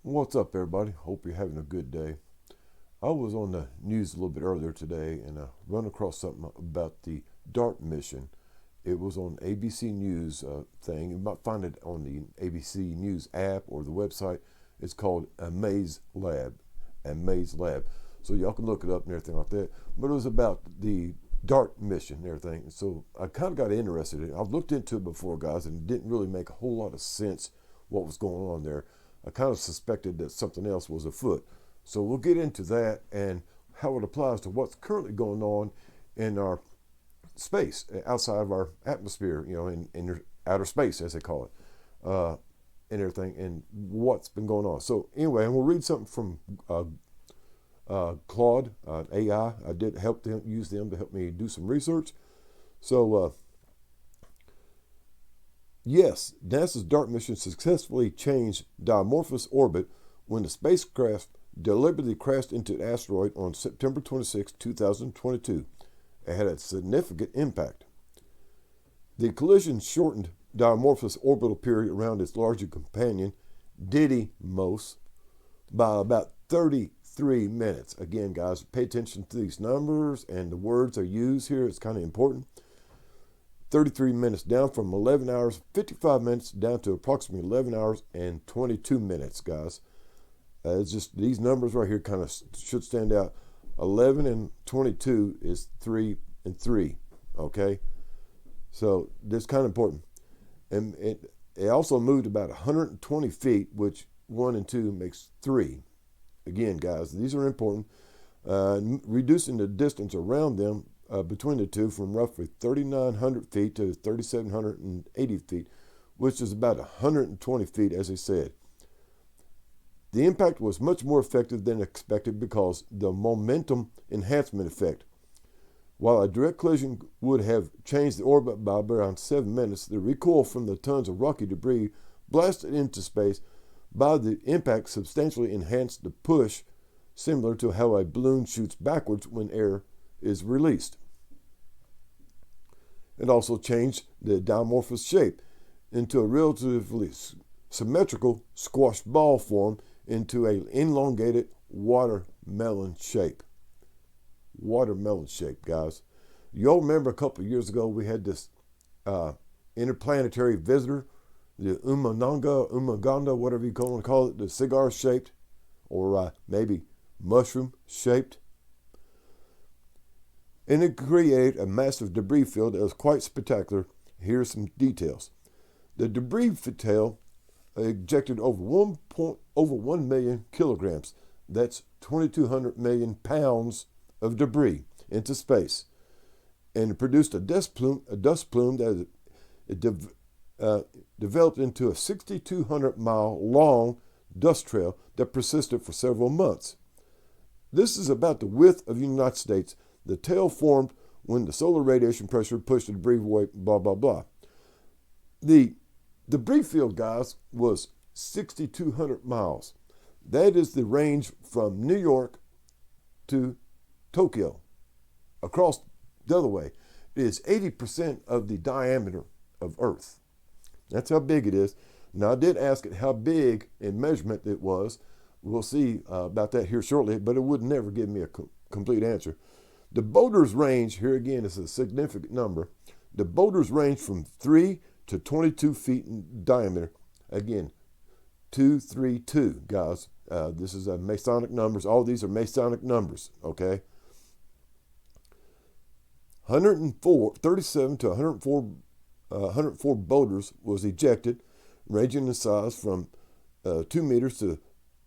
What's up, everybody? Hope you're having a good day. I was on the news a little bit earlier today and I run across something about the DART mission. It was on ABC News thing. You might find it on the ABC News app or the website. It's called Amaze Lab. Amaze Lab. So y'all can look it up and everything like that. But it was about the DART mission and everything. So I kind of got interested in it. I've looked into it before, guys, and it didn't really make a whole lot of sense what was going on there. I kind of suspected that something else was afoot. So we'll get into that and how it applies to what's currently going on in our space, outside of our atmosphere, in outer space, as they call it, and everything, and what's been going on. So anyway, and we'll read something from Claude AI. I did help them use them to help me do some research. So yes, NASA's DART mission successfully changed Dimorphos orbit when the spacecraft deliberately crashed into an asteroid on September 26, 2022. It had a significant impact. The collision shortened Dimorphos' orbital period around its larger companion, Didymos, by about 33 minutes. Again, guys, pay attention to these numbers and the words are used here. It's kind of important. 33 minutes, down from 11 hours 55 minutes down to approximately 11 hours and 22 minutes, guys. It's just these numbers right here kind of should stand out. 11 and 22 is 3 and 3, okay? So that's kind of important. And it also moved about 120 feet, which 1 and 2 makes 3. Again, guys, these are important. Reducing the distance around them between the two from roughly 3,900 feet to 3,780 feet, which is about 120 feet, as I said. The impact was much more effective than expected because the momentum enhancement effect. While a direct collision would have changed the orbit by around 7 minutes, the recoil from the tons of rocky debris blasted into space by the impact substantially enhanced the push, similar to how a balloon shoots backwards when air is released. It also changed the Dimorphos shape into a relatively symmetrical squash ball form into an elongated watermelon shape. Watermelon shape, guys. You'll remember a couple of years ago we had this interplanetary visitor, the Umaganda, whatever you want to call it, the cigar shaped or maybe mushroom shaped. And it created a massive debris field that was quite spectacular. Here are some details. The debris tail ejected over 1 million kilograms. That's 2,200 million pounds of debris into space. And it produced a dust plume that developed into a 6,200-mile long dust trail that persisted for several months. This is about the width of the United States. The tail formed when the solar radiation pressure pushed the debris away, blah, blah, blah. The debris field, guys, was 6,200 miles. That is the range from New York to Tokyo. Across the other way, it is 80% of the diameter of Earth. That's how big it is. Now, I did ask it how big in measurement it was. We'll see about that here shortly, but it would never give me a complete answer. The boulders range, here again is a significant number. The boulders range from 3 to 22 feet in diameter. Again, 232, guys. This is Masonic numbers. All these are Masonic numbers, okay? 37 to 104 boulders was ejected, ranging in size from 2 meters to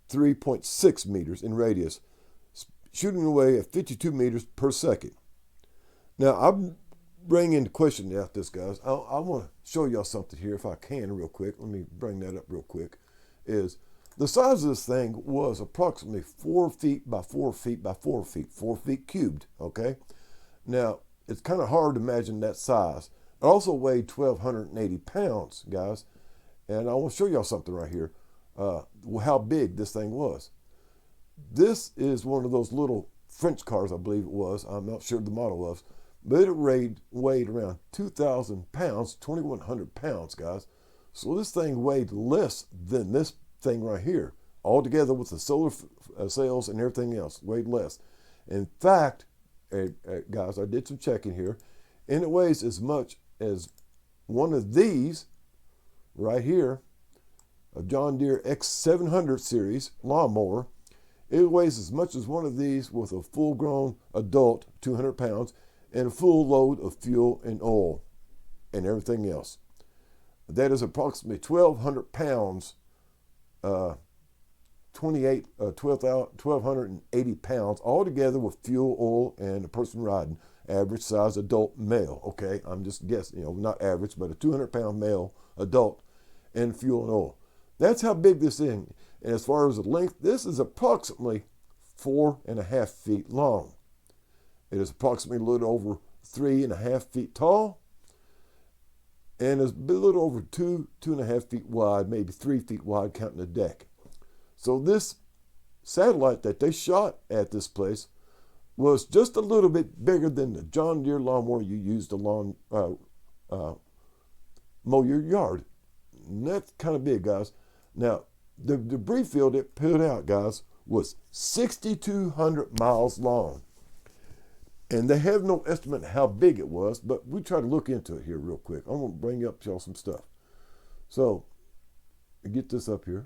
3.6 meters in radius, shooting away at 52 meters per second. Now, I'm bringing into question about this, guys. I want to show y'all something here, if I can, real quick. Let me bring that up real quick. Is the size of this thing was approximately 4 feet by 4 feet by 4 feet, 4 feet cubed, okay? Now, it's kind of hard to imagine that size. It also weighed 1,280 pounds, guys. And I want to show y'all something right here, how big this thing was. This is one of those little French cars, I believe it was. I'm not sure the model was. But it weighed around 2,000 pounds, 2,100 pounds, guys. So this thing weighed less than this thing right here. all together with the solar cells and everything else, weighed less. In fact, guys, I did some checking here, and it weighs as much as one of these right here, a John Deere X700 series lawnmower. It weighs as much as one of these with a full-grown adult, 200 pounds, and a full load of fuel and oil and everything else. That is approximately 1,200 pounds, 1,280 pounds, all together with fuel, oil, and a person riding. Average size adult male. Okay, I'm just guessing, not average, but a 200-pound male adult, and fuel and oil. That's how big this thing. And as far as the length, this is approximately 4.5 feet long. It is approximately a little over 3.5 feet tall, and is a little over 2.5 feet wide, maybe 3 feet wide, counting the deck. So this satellite that they shot at this place was just a little bit bigger than the John Deere lawnmower you use to mow your yard. And that's kind of big, guys. Now, the debris field it put out, guys, was 6,200 miles long. And they have no estimate how big it was, but we try to look into it here real quick. I'm going to bring up y'all some stuff. So, get this up here.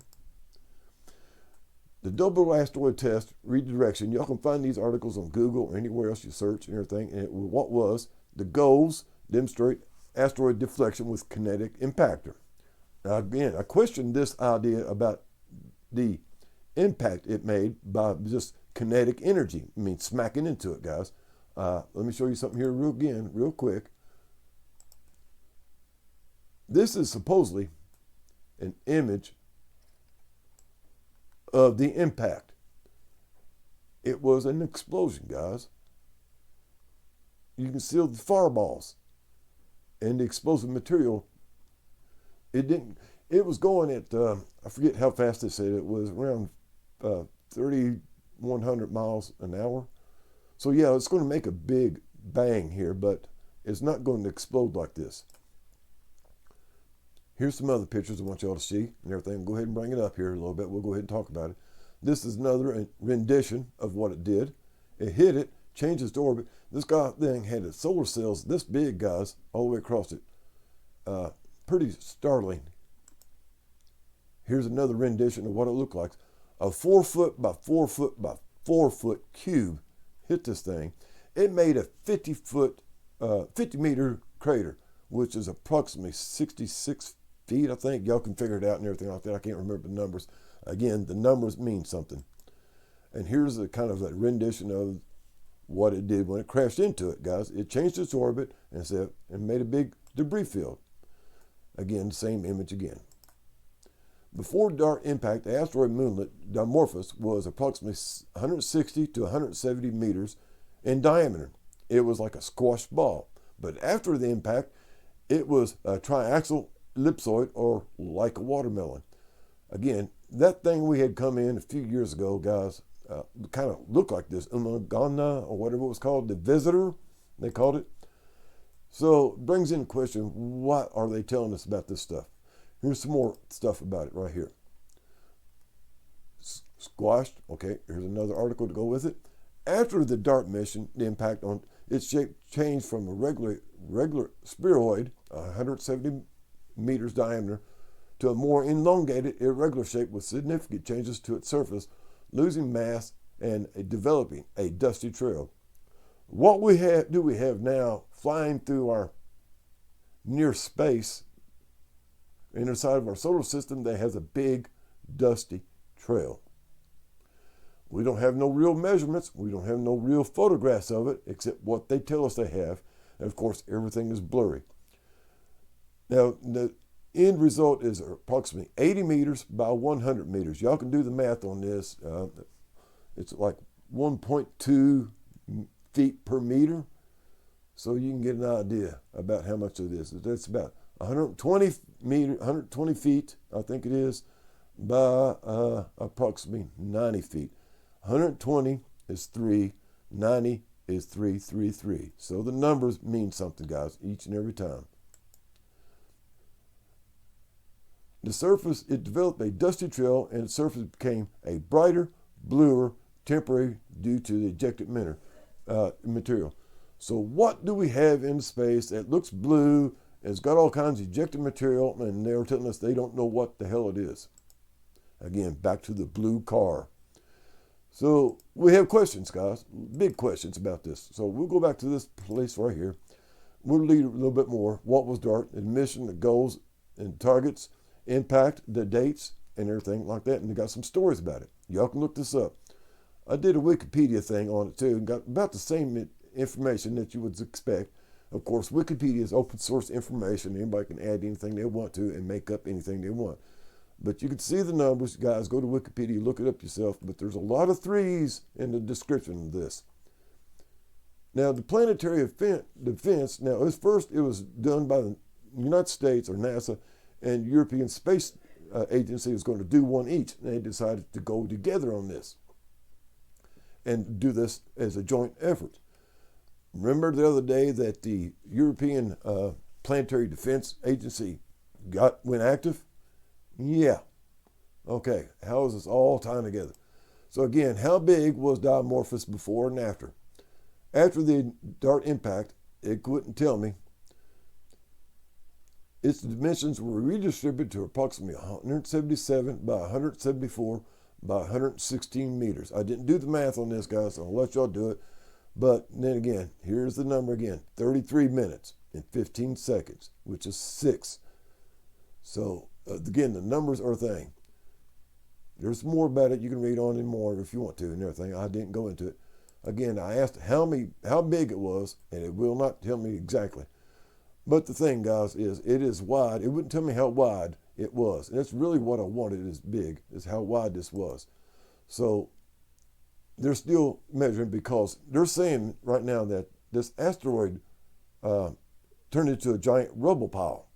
The double asteroid test redirection. Y'all can find these articles on Google or anywhere else you search and everything. And what was the goals demonstrate asteroid deflection with kinetic impactor. Now again, I questioned this idea about the impact it made by just kinetic energy. I mean, smacking into it, guys. Let me show you something here real quick. This is supposedly an image of the impact. It was an explosion, guys. You can see the fireballs and the explosive material. It was going at, I forget how fast they said it was, around 3,100 miles an hour. So yeah, it's going to make a big bang here, but it's not going to explode like this. Here's some other pictures I want y'all to see and everything. Go ahead and bring it up here a little bit. We'll go ahead and talk about it. This is another rendition of what it did. It hit it, changed its orbit. This thing had its solar cells this big, guys, all the way across it. Pretty startling. Here's another rendition of what it looked like. A 4 foot by 4 foot by 4 foot cube hit this thing. It made a 50 meter crater, which is approximately 66 feet, I think. Y'all can figure it out and everything like that. I can't remember the numbers. Again, the numbers mean something. And here's a kind of a rendition of what it did when it crashed into it, guys. It changed its orbit and made a big debris field. Again, same image again. Before DART impact, the asteroid moonlet Dimorphos was approximately 160 to 170 meters in diameter. It was like a squash ball. But after the impact, it was a triaxial ellipsoid, or like a watermelon. Again, that thing we had come in a few years ago, guys, kind of looked like this, Ummagana, or whatever it was called, the Visitor, they called it. So it brings into question, what are they telling us about this stuff? Here's some more stuff about it right here. Squashed. Okay, here's another article to go with it. After the DART mission, the impact on its shape changed from a regular spheroid, 170 meters diameter, to a more elongated, irregular shape with significant changes to its surface, losing mass and developing a dusty trail. What do we have now flying through our near space inside of our solar system that has a big dusty trail? We don't have no real measurements. We don't have no real photographs of it except what they tell us they have. And of course, everything is blurry. Now, the end result is approximately 80 meters by 100 meters. Y'all can do the math on this. It's like 1.2 feet per meter. So you can get an idea about how much it is. That's about 120 feet, I think it is, by approximately 90 feet. 120 is 3, 90 is 333. So the numbers mean something, guys, each and every time. The surface, it developed a dusty trail, and the surface became a brighter, bluer, temporary due to the ejected material. So what do we have in space that looks blue, and it's got all kinds of ejected material, and they're telling us they don't know what the hell it is? Again, back to the blue car. So we have questions, guys, big questions about this. So we'll go back to this place right here. We'll read a little bit more. What was DART? The mission, the goals and targets, impact, the dates, and everything like that. And they got some stories about it. Y'all can look this up. I did a Wikipedia thing on it too, and got about the same information that you would expect. Of course, Wikipedia is open source information. Anybody can add anything they want to and make up anything they want. But you can see the numbers, guys. Go to Wikipedia, look it up yourself. But there's a lot of threes in the description of this. Now, the planetary defense, now, it was done by the United States or NASA and European Space Agency was going to do one each. And they decided to go together on this and do this as a joint effort. Remember the other day that the European Planetary Defense Agency went active? Yeah. Okay, how is this all tying together? So again, how big was Dimorphos before and after? After the DART impact, it couldn't tell me. Its dimensions were redistributed to approximately 177 by 174 by 116 meters. I didn't do the math on this, guys, so I'll let y'all do it. But then again, here's the number again, 33 minutes and 15 seconds, which is 6. So again, the numbers are a thing. There's more about it. You can read on and more if you want to and everything. I didn't go into it. Again, I asked how big it was, and it will not tell me exactly. But the thing, guys, is it is wide. It wouldn't tell me how wide it was. And that's really what I wanted is big, is how wide this was. So they're still measuring because they're saying right now that this asteroid turned into a giant rubble pile.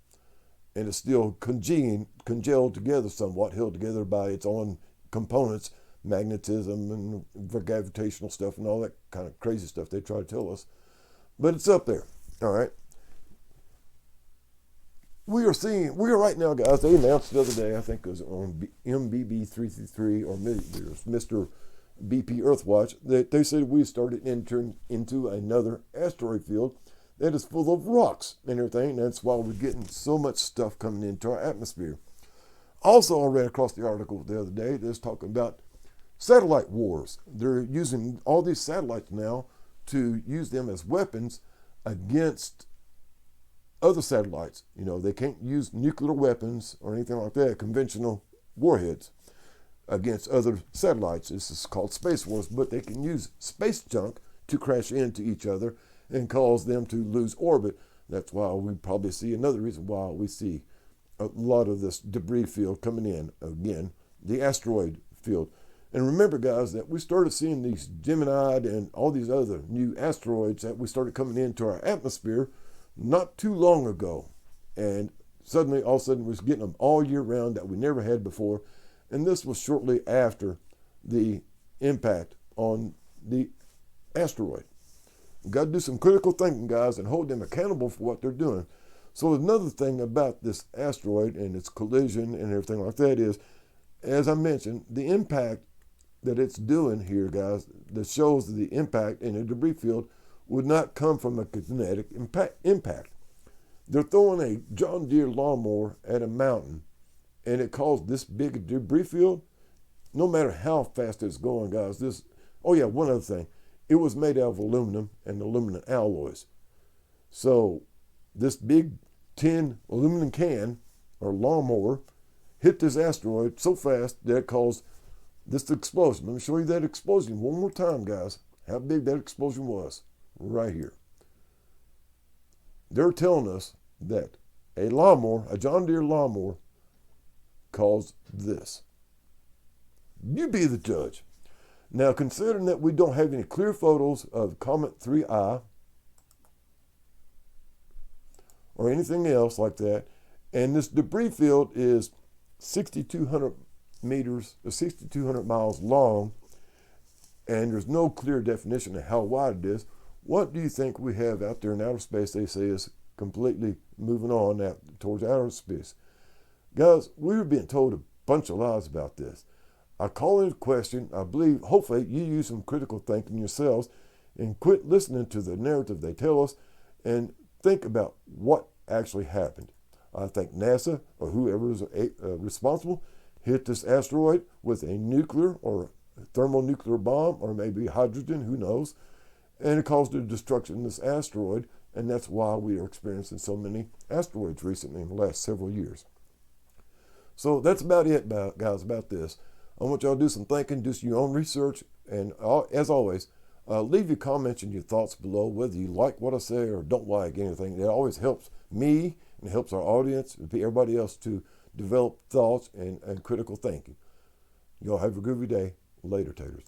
And it's still congealed together somewhat, held together by its own components, magnetism and gravitational stuff and all that kind of crazy stuff they try to tell us. But it's up there, all right? We are right now, guys, they announced the other day, I think it was on MBB 333 or Mr. BP Earthwatch, that they said we started entering into another asteroid field that is full of rocks and everything. And that's why we're getting so much stuff coming into our atmosphere. Also, I read across the article the other day that's talking about satellite wars. They're using all these satellites now to use them as weapons against other satellites. You know, they can't use nuclear weapons or anything like that, conventional warheads, against other satellites. This is called space wars, but they can use space junk to crash into each other and cause them to lose orbit. That's why we probably see another reason why we see a lot of this debris field coming in, again, the asteroid field. And remember, guys, that we started seeing these Gemini and all these other new asteroids that we started coming into our atmosphere not too long ago. And suddenly, all of a sudden, we're getting them all year round that we never had before. And this was shortly after the impact on the asteroid. We've got to do some critical thinking, guys, and hold them accountable for what they're doing. So another thing about this asteroid and its collision and everything like that is, as I mentioned, the impact that it's doing here, guys, that shows the impact in a debris field would not come from a kinetic impact. They're throwing a John Deere lawnmower at a mountain, and it caused this big debris field. No matter how fast it's going, guys, one other thing. It was made out of aluminum and aluminum alloys. So this big tin aluminum can or lawnmower hit this asteroid so fast that it caused this explosion. Let me show you that explosion one more time, guys. How big that explosion was right here. They're telling us that a lawnmower, a John Deere lawnmower, caused this. You be the judge. Now, considering that we don't have any clear photos of Comet 3I or anything else like that, and this debris field is 6,200 meters or 6,200 miles long, and there's no clear definition of how wide it is, what do you think we have out there in outer space they say is completely moving on out towards outer space? Guys, we were being told a bunch of lies about this. I call into question, I believe, hopefully you use some critical thinking yourselves and quit listening to the narrative they tell us and think about what actually happened. I think NASA or whoever is responsible hit this asteroid with a nuclear or thermonuclear bomb or maybe hydrogen, who knows, and it caused the destruction of this asteroid, and that's why we are experiencing so many asteroids recently in the last several years. So that's about it, guys, about this. I want y'all to do some thinking, do your own research, and as always, leave your comments and your thoughts below, whether you like what I say or don't like anything. It always helps me and it helps our audience and everybody else to develop thoughts and critical thinking. Y'all have a groovy day. Later, taters.